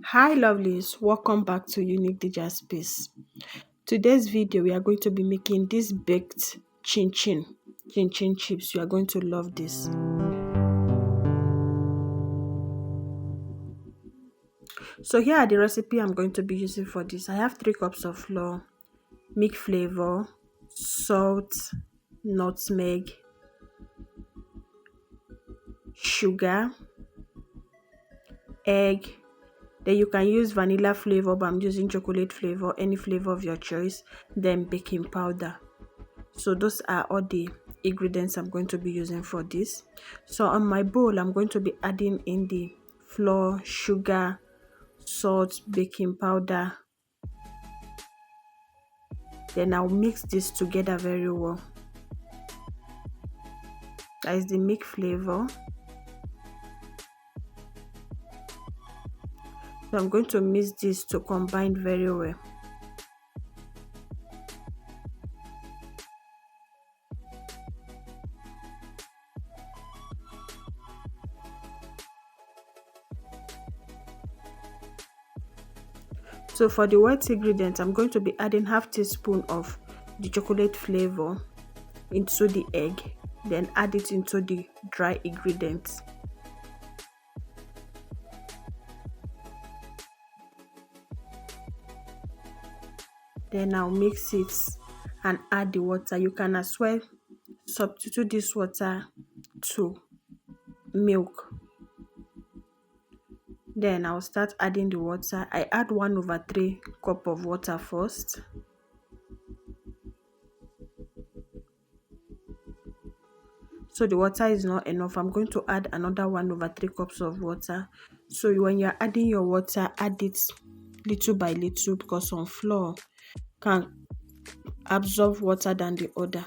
Hi lovelies, welcome back to Unique Dija Space. Today's video we are going to be making this baked chin chin chips. You are going to love this. So here are the recipe I'm going to be using for this. I have 3 cups of flour, milk flavor, salt, nutmeg, sugar, egg. Then you can use vanilla flavor, but I'm using chocolate flavor, any flavor of your choice. Then baking powder. So those are all the ingredients I'm going to be using for this. So on my bowl, I'm going to be adding in the flour, sugar, salt, baking powder. Then I'll mix this together very well. That is the milk flavor. So I'm going to mix this to combine very well. So for the white ingredient, I'm going to be adding half teaspoon of the chocolate flavor into the egg, then add it into the dry ingredients. Then I'll mix it and add the water. You can as well substitute this water to milk. Then I'll start adding the water. I add 1/3 cup of water first. So the water is not enough. I'm going to add another 1/3 cups of water. So when you're adding your water, add it little by little, because some flour can absorb water than the other.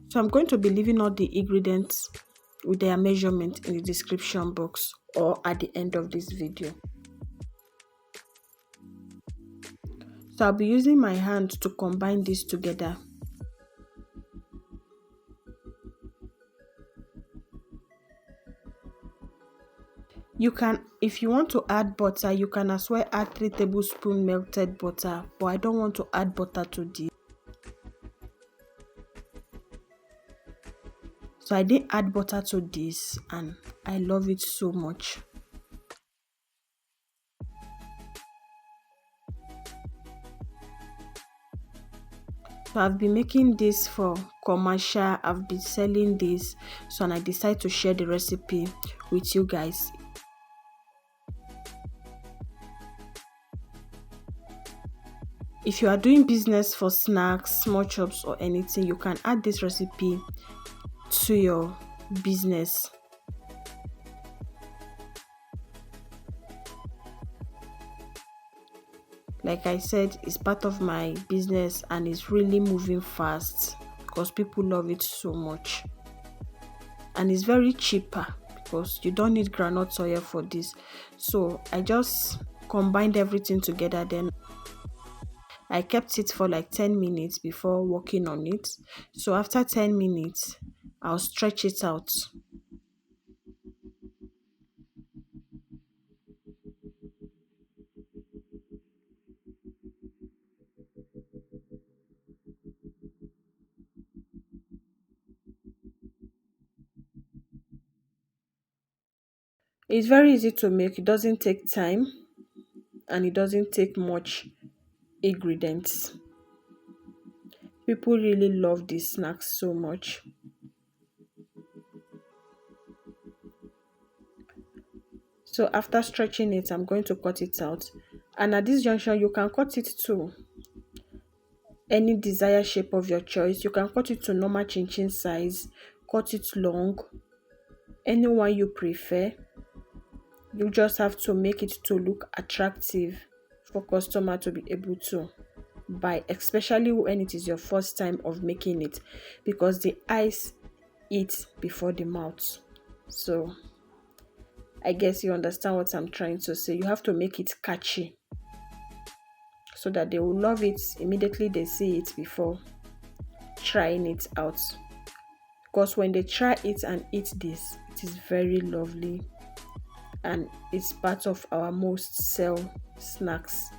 So I'm going to be leaving all the ingredients with their measurement in the description box or at the end of this video. So I'll be using my hand to combine this together. You can, if you want to add butter, you can as well add 3 tablespoons melted butter, but I don't want to add butter to this. So I didn't add butter to this and I love it so much. So I've been making this for commercial, I've been selling this, so and I decided to share the recipe with you guys. If you are doing business for snacks, small chops or anything, you can add this recipe to your business. Like I said, it's part of my business and it's really moving fast because people love it so much. And it's very cheaper because you don't need groundnut oil for this. So I just combined everything together, then I kept it for like 10 minutes before working on it. So after 10 minutes, I'll stretch it out. It's very easy to make. It doesn't take time and it doesn't take much ingredients. People really love these snacks so much. So after stretching it, I'm going to cut it out. And at this junction, you can cut it to any desired shape of your choice. You can cut it to normal chin chin size, cut it long, any one you prefer. You just have to make it to look attractive for customer to be able to buy, especially when it is your first time of making it, because the eyes eat before the mouth. So I guess you understand what I'm trying to say. You have to make it catchy so that they will love it immediately they see it before trying it out. Because when they try it and eat this, it is very lovely. and it's part of our most sell snacks.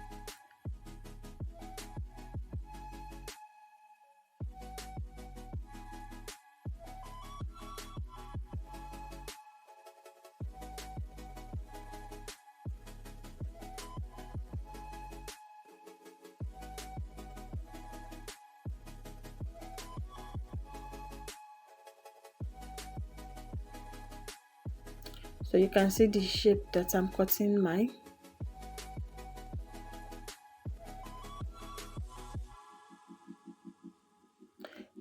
So you can see the shape that I'm cutting mine.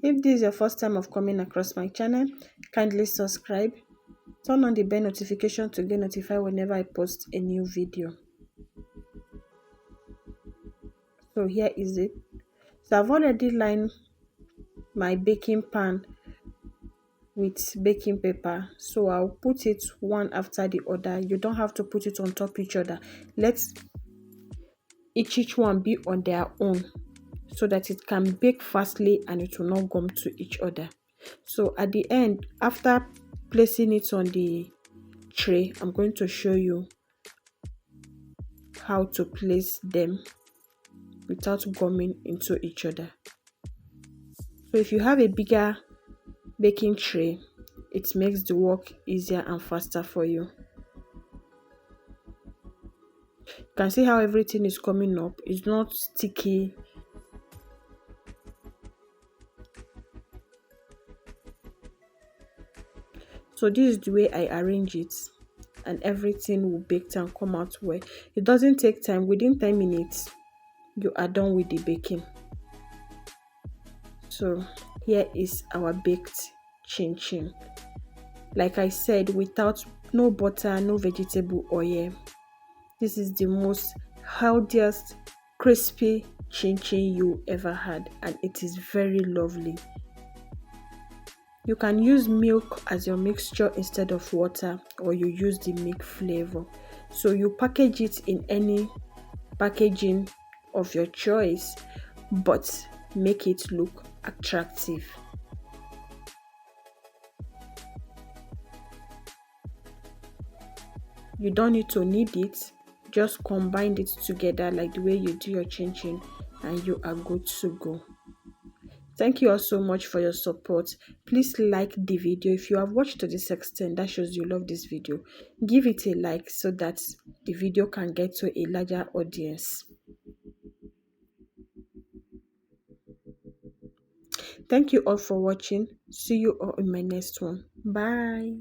If this is your first time of coming across my channel, kindly subscribe, turn on the bell notification to get notified whenever I post a new video. So here is it. So I've already lined my baking pan with baking paper, so I'll put it one after the other. You don't have to put it on top each other. Let each one be on their own so that it can bake fastly and it will not gum to each other. So at the end, after placing it on the tray, I'm going to show you how to place them without gumming into each other. So if you have a bigger baking tray, it makes the work easier and faster for you. You can see how everything is coming up. It's not sticky. So this is the way I arrange it, and everything will bake and come out well. It doesn't take time. Within 10 minutes you are done with the baking. So here is our baked chin chin. Like I said, without no butter, no vegetable oil. This is the most healthiest crispy chin chin you ever had, and it is very lovely. You can use milk as your mixture instead of water, or you use the milk flavor. So you package it in any packaging of your choice, but make it look attractive. You don't need to knead it, just combine it together like the way you do your chin chin, and you are good to go. Thank you all so much for your support. Please like the video. If you have watched to this extent, that shows you love this video. Give it a like so that the video can get to a larger audience. Thank you all for watching. See you all in my next one. Bye.